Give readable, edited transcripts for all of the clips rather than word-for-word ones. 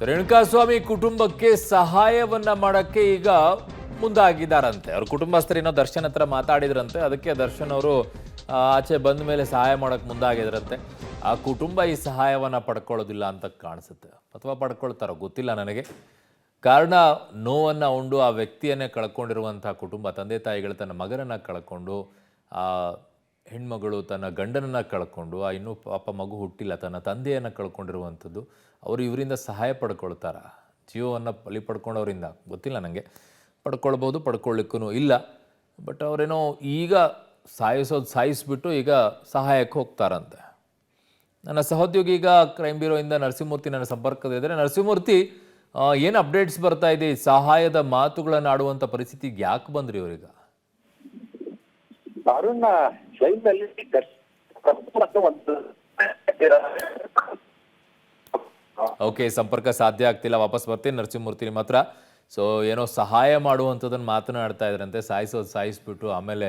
ರೇಣುಕಾಸ್ವಾಮಿ ಕುಟುಂಬಕ್ಕೆ ಸಹಾಯವನ್ನ ಮಾಡಕ್ಕೆ ಈಗ ಮುಂದಾಗಿದ್ದಾರಂತೆ. ಅವ್ರ ಕುಟುಂಬಸ್ಥರೇನೋ ದರ್ಶನ್ ಹತ್ರ ಮಾತಾಡಿದ್ರಂತೆ. ಅದಕ್ಕೆ ದರ್ಶನ್ ಅವರು ಆಚೆ ಬಂದ ಮೇಲೆ ಸಹಾಯ ಮಾಡಕ್ಕೆ ಮುಂದಾಗಿದ್ರಂತೆ. ಆ ಕುಟುಂಬ ಈ ಸಹಾಯವನ್ನ ಪಡ್ಕೊಳ್ಳೋದಿಲ್ಲ ಅಂತ ಕಾಣಿಸುತ್ತೆ, ಅಥವಾ ಪಡ್ಕೊಳ್ತಾರೋ ಗೊತ್ತಿಲ್ಲ ನನಗೆ. ಕಾರಣ ನೋವನ್ನು ಉಂಡು ಆ ವ್ಯಕ್ತಿಯನ್ನೇ ಕಳ್ಕೊಂಡಿರುವಂಥ ಕುಟುಂಬ, ತಂದೆ ತಾಯಿಗಳು ತನ್ನ ಮಗನನ್ನು ಕಳ್ಕೊಂಡು, ಆ ಹೆಣ್ಮಗಳು ತನ್ನ ಗಂಡನನ್ನು ಕಳ್ಕೊಂಡು, ಆ ಇನ್ನೂ ಪಾಪ ಮಗು ಹುಟ್ಟಿಲ್ಲ, ತನ್ನ ತಂದೆಯನ್ನು ಕಳ್ಕೊಂಡಿರುವಂಥದ್ದು. ಅವರು ಇವರಿಂದ ಸಹಾಯ ಪಡ್ಕೊಳ್ತಾರ? ಜೀವವನ್ನು ಬಲಿ ಪಡ್ಕೊಂಡವರಿಂದ ಗೊತ್ತಿಲ್ಲ ನನಗೆ. ಪಡ್ಕೊಳ್ಬೋದು, ಪಡ್ಕೊಳ್ಳಿಕ್ಕೂ ಇಲ್ಲ. ಬಟ್ ಅವರೇನೋ ಈಗ ಸಾಯಿಸ್ಬಿಟ್ಟು ಈಗ ಸಹಾಯಕ್ಕೆ ಹೋಗ್ತಾರಂತೆ. ನನ್ನ ಸಹೋದ್ಯೋಗಿ ಈಗ ಕ್ರೈಮ್ ಬ್ಯೂರೋಯಿಂದ ನರಸಿಂಹಮೂರ್ತಿ ನನ್ನ ಸಂಪರ್ಕದಿದ್ದಾರೆ. ನರಸಿಂಹಮೂರ್ತಿ, ಏನು ಅಪ್ಡೇಟ್ಸ್ ಬರ್ತಾ ಇದೆ? ಸಹಾಯದ ಮಾತುಗಳನ್ನು ಆಡುವಂಥ ಪರಿಸ್ಥಿತಿಗೆ ಯಾಕೆ ಬಂದ್ರಿ ಇವರೀಗ? ಅರುಣ್, ಜೈಲಿನಲ್ಲಿ ಓಕೆ, ಸಂಪರ್ಕ ಸಾಧ್ಯ ಆಗ್ತಿಲ್ಲ. ವಾಪಸ್ ಬರ್ತೀನಿ ನರಸಿಂಹಮೂರ್ತಿ ನಿಮ್ಮ ಹತ್ರ. ಸೊ ಏನೋ ಸಹಾಯ ಮಾಡುವಂಥದ್ದನ್ನು ಮಾತನಾಡ್ತಾ ಇದ್ರಂತೆ. ಸಾಯಿಸ್ಬಿಟ್ಟು ಆಮೇಲೆ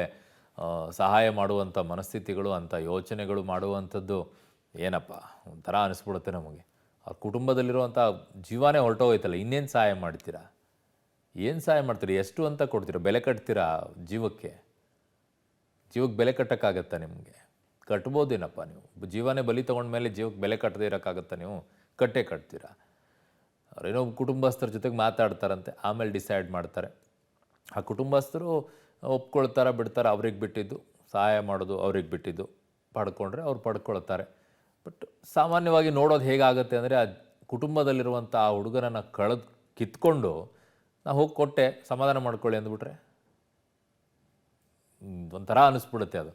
ಸಹಾಯ ಮಾಡುವಂಥ ಮನಸ್ಥಿತಿಗಳು, ಅಂಥ ಯೋಚನೆಗಳು ಮಾಡುವಂಥದ್ದು ಏನಪ್ಪ ಒಂಥರ ಅನಿಸ್ಬಿಡುತ್ತೆ ನಮಗೆ. ಆ ಕುಟುಂಬದಲ್ಲಿರುವಂಥ ಜೀವನೇ ಹೊರಟೋಯ್ತಲ್ಲ, ಇನ್ನೇನು ಸಹಾಯ ಮಾಡ್ತೀರಾ? ಏನು ಸಹಾಯ ಮಾಡ್ತೀರಾ? ಎಷ್ಟು ಅಂತ ಕೊಡ್ತೀರಾ? ಬೆಲೆ ಕಟ್ತೀರಾ ಜೀವಕ್ಕೆ ಬೆಲೆ ಕಟ್ಟೋಕ್ಕಾಗತ್ತಾ ನಿಮಗೆ? ಕಟ್ಬೋದೇನಪ್ಪ ನೀವು. ಜೀವನೇ ಬಲಿ ತೊಗೊಂಡ್ಮೇಲೆ ಜೀವಕ್ಕೆ ಬೆಲೆ ಕಟ್ಟದೇ ಇರೋಕ್ಕಾಗತ್ತಾ ನೀವು? ಕಟ್ತೀರಾ. ಅವರೇನೋ ಕುಟುಂಬಸ್ಥರ ಜೊತೆಗೆ ಮಾತಾಡ್ತಾರಂತೆ, ಆಮೇಲೆ ಡಿಸೈಡ್ ಮಾಡ್ತಾರೆ. ಆ ಕುಟುಂಬಸ್ಥರು ಒಪ್ಕೊಳ್ತಾರ ಬಿಡ್ತಾರೆ, ಅವ್ರಿಗೆ ಬಿಟ್ಟಿದ್ದು. ಸಹಾಯ ಮಾಡೋದು ಅವ್ರಿಗೆ ಬಿಟ್ಟಿದ್ದು. ಪಡ್ಕೊಂಡ್ರೆ ಅವ್ರು ಪಡ್ಕೊಳ್ತಾರೆ. ಬಟ್ ಸಾಮಾನ್ಯವಾಗಿ ನೋಡೋದು ಹೇಗಾಗುತ್ತೆ ಅಂದರೆ, ಆ ಕುಟುಂಬದಲ್ಲಿರುವಂಥ ಆ ಹುಡುಗನನ್ನು ಕಿತ್ಕೊಂಡು ನಾವು ಹೋಗಿ ಕೊಟ್ಟೆ, ಸಮಾಧಾನ ಮಾಡ್ಕೊಳ್ಳಿ ಅಂದ್ಬಿಟ್ರೆ ಒಂಥರ ಅನ್ನಿಸ್ಬಿಡುತ್ತೆ. ಅದು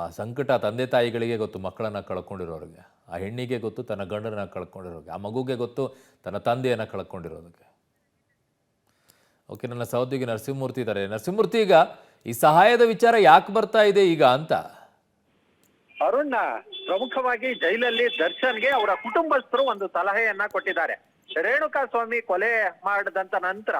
ಆ ಸಂಕಟ ತಂದೆ ತಾಯಿಗಳಿಗೆ ಗೊತ್ತು, ಮಕ್ಕಳನ್ನು ಕಳ್ಕೊಂಡಿರೋರಿಗೆ. ಆ ಹೆಣ್ಣಿಗೆ ಗೊತ್ತು, ತನ್ನ ಗಂಡನನ್ನು ಕಳ್ಕೊಂಡಿರೋರಿಗೆ. ಆ ಮಗುಗೆ ಗೊತ್ತು, ತನ್ನ ತಂದೆಯನ್ನು ಕಳ್ಕೊಂಡಿರೋದಕ್ಕೆ. ಓಕೆ, ನನ್ನ ಸಹೋದ್ಯೋಗಿ ನರಸಿಂಹಮೂರ್ತಿ ಇದ್ದಾರೆ. ನರಸಿಂಹಮೂರ್ತಿ, ಈಗ ಈ ಸಹಾಯದ ವಿಚಾರ ಯಾಕೆ ಬರ್ತಾ ಇದೆ ಈಗ ಅಂತ? ಅರುಣ್, ಪ್ರಮುಖವಾಗಿ ಜೈಲಲ್ಲಿ ದರ್ಶನ್ಗೆ ಅವರ ಕುಟುಂಬಸ್ಥರು ಒಂದು ಸಲಹೆಯನ್ನ ಕೊಟ್ಟಿದ್ದಾರೆ. ರೇಣುಕಾಸ್ವಾಮಿ ಕೊಲೆ ಮಾಡಿದಂತ ನಂತರ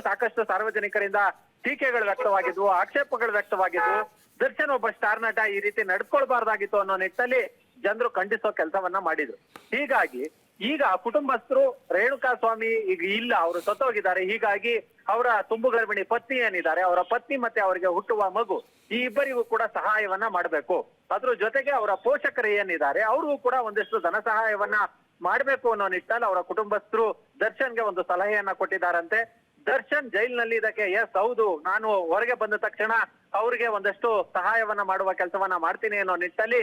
ಸಾಕಷ್ಟು ಸಾರ್ವಜನಿಕರಿಂದ ಟೀಕೆಗಳು ವ್ಯಕ್ತವಾಗಿದ್ವು, ಆಕ್ಷೇಪಗಳು ವ್ಯಕ್ತವಾಗಿದ್ವು. ದರ್ಶನ್ ಒಬ್ಬ ಸ್ಟಾರ್ ನಟ, ಈ ರೀತಿ ನಡ್ಕೊಳ್ಬಾರ್ದಾಗಿತ್ತು ಅನ್ನೋ ನಿಟ್ಟಲ್ಲಿ ಜನರು ಖಂಡಿಸೋ ಕೆಲಸವನ್ನ ಮಾಡಿದ್ರು. ಹೀಗಾಗಿ ಈಗ ಕುಟುಂಬಸ್ಥರು ರೇಣುಕಾಸ್ವಾಮಿ ಈಗ ಇಲ್ಲ, ಅವರು ಸತ್ತೋಗಿದ್ದಾರೆ. ಹೀಗಾಗಿ ಅವರ ತುಂಬು ಗರ್ಭಿಣಿ ಪತ್ನಿ ಏನಿದ್ದಾರೆ, ಅವರ ಪತ್ನಿ ಮತ್ತೆ ಅವರಿಗೆ ಹುಟ್ಟುವ ಮಗು, ಈ ಇಬ್ಬರಿಗೂ ಕೂಡ ಸಹಾಯವನ್ನ ಮಾಡಬೇಕು. ಅದ್ರ ಜೊತೆಗೆ ಅವರ ಪೋಷಕರು ಏನಿದ್ದಾರೆ, ಅವ್ರಿಗೂ ಕೂಡ ಒಂದಿಷ್ಟು ಧನ ಸಹಾಯವನ್ನ ಮಾಡ್ಬೇಕು ಅನ್ನೋ ನಿಟ್ಟಲ್ಲಿ ಅವರ ಕುಟುಂಬಸ್ಥರು ದರ್ಶನ್ಗೆ ಒಂದು ಸಲಹೆಯನ್ನ ಕೊಟ್ಟಿದ್ದಾರಂತೆ. ದರ್ಶನ್ ಜೈಲಿನಲ್ಲಿ ಇದಕ್ಕೆ ಎಸ್ ಹೌದು, ನಾನು ಹೊರಗೆ ಬಂದ ತಕ್ಷಣ ಅವ್ರಿಗೆ ಒಂದಷ್ಟು ಸಹಾಯವನ್ನ ಮಾಡುವ ಕೆಲಸವನ್ನ ಮಾಡ್ತೀನಿ ಅನ್ನೋ ನಿಟ್ಟಲ್ಲಿ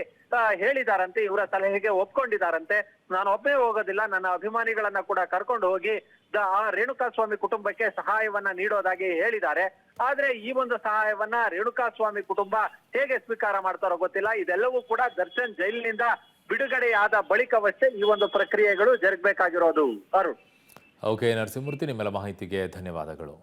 ಹೇಳಿದಾರಂತೆ. ಇವರ ಸಲಹೆಗೆ ಒಪ್ಕೊಂಡಿದ್ದಾರಂತೆ. ನಾನು ಒಬ್ಬನೇ ಹೋಗೋದಿಲ್ಲ, ನನ್ನ ಅಭಿಮಾನಿಗಳನ್ನ ಕೂಡ ಕರ್ಕೊಂಡು ಹೋಗಿ ಆ ರೇಣುಕಾಸ್ವಾಮಿ ಕುಟುಂಬಕ್ಕೆ ಸಹಾಯವನ್ನ ನೀಡೋದಾಗಿ ಹೇಳಿದ್ದಾರೆ. ಆದ್ರೆ ಈ ಒಂದು ಸಹಾಯವನ್ನ ರೇಣುಕಾಸ್ವಾಮಿ ಕುಟುಂಬ ಹೇಗೆ ಸ್ವೀಕಾರ ಮಾಡ್ತಾರೋ ಗೊತ್ತಿಲ್ಲ. ಇದೆಲ್ಲವೂ ಕೂಡ ದರ್ಶನ್ ಜೈಲಿನಿಂದ ಬಿಡುಗಡೆಯಾದ ಬಳಿಕವಷ್ಟೇ ಈ ಒಂದು ಪ್ರಕ್ರಿಯೆಗಳು ಜರುಗಬೇಕಾಗಿರೋದು. ಅರುಣ್. ಓಕೆ ನರಸಿಂಹಮೂರ್ತಿ, ನಿಮ್ಮೆಲ್ಲ ಮಾಹಿತಿಗೆ ಧನ್ಯವಾದಗಳು.